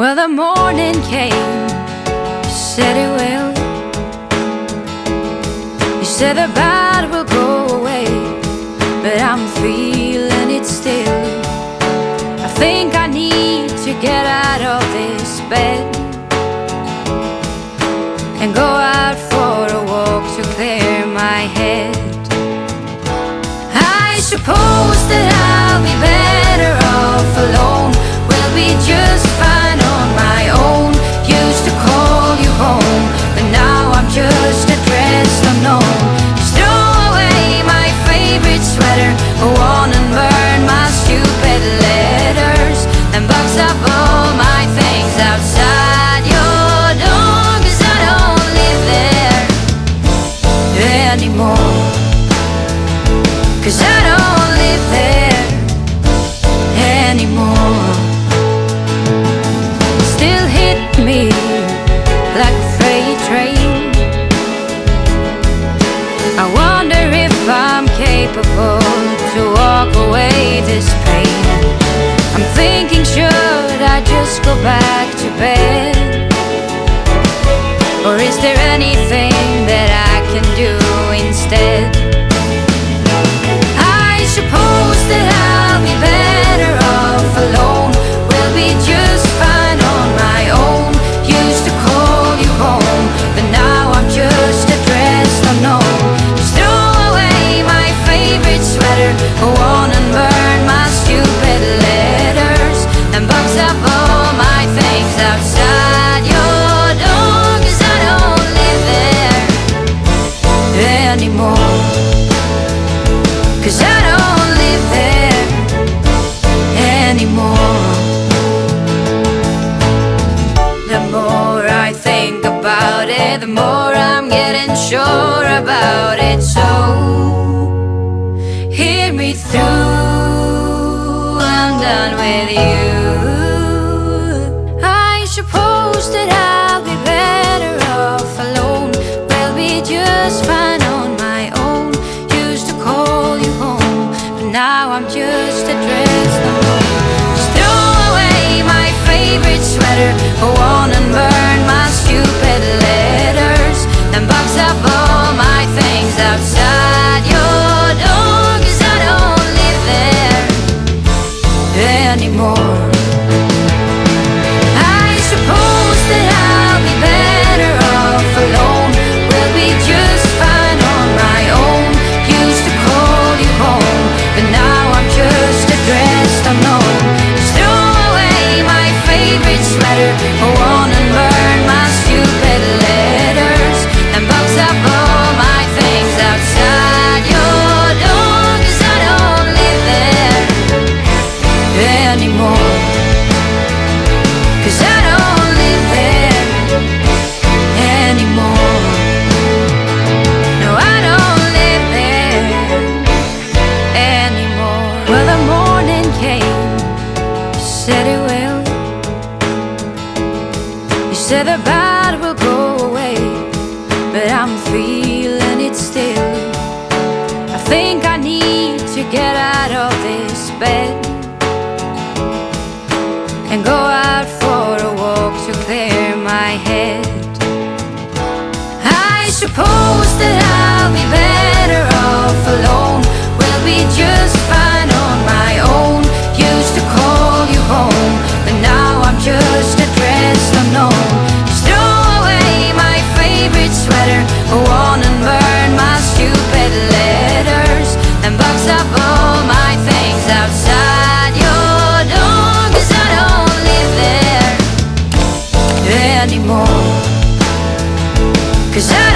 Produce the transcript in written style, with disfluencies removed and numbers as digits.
Well, the morning came, you said it will. You said the bad will go away, but I'm feeling it still. I think I need to get out of this bed and go out for a walk to clear my head. I suppose that I'll be better off alone. We'll be just fine on my own. Used to call you home, but now I'm just addressed unknown. Just throw away my favorite sweater, go on and burn my stupid letters, and box up all my things outside your door, 'cause I don't live there anymore. 'Cause I don't live there anymore. Still hit me like a freight train. I wonder if I'm capable to walk away this pain. I'm thinking, should I just go back to bed? Or is there anything that I can do instead? I suppose that I'll be better off alone. We'll be just fine on my own. Used to call you home, but now I'm just addressed unknown. Just throw away my favorite sweater, go on and burn my stupid letters, and box up all my things outside your door, 'cause I don't live there anymore. 'Cause I don't live there anymore. The more I think about it, the more I'm getting sure about it. So hear me through, I'm done with you. I suppose that I'll be better off alone. We'll be just fine on my own. Used to call you home, but now I'm just addressed alone. Just throw away my favorite sweater, go on and burn my stupid letters, and box up all my things outside your door, 'cause I don't live there anymore. I suppose that I'll be better off alone. We'll be just fine on my own. Used to call you home, but now I'm just addressed unknown. Just throw away my favorite sweater, go on and burn my stupid letters, and box up all my things outside your door, 'cause I don't live there anymore. 'Cause I don't live there anymore. No, I don't live there anymore. Well, the morning came, you said it will. You said the bad will go away, but I'm feeling it still. I think I need to get out of this bed and go out for a walk to clear my head. I suppose that I'll be better off alone. We'll be just fine on my own. Used to call you home, but now I'm just addressed unknown. Just throw away my favorite sweater, go on and burn my stupid letters, and box up all my things outside your door, 'cause I don't live there anymore. 'Cause I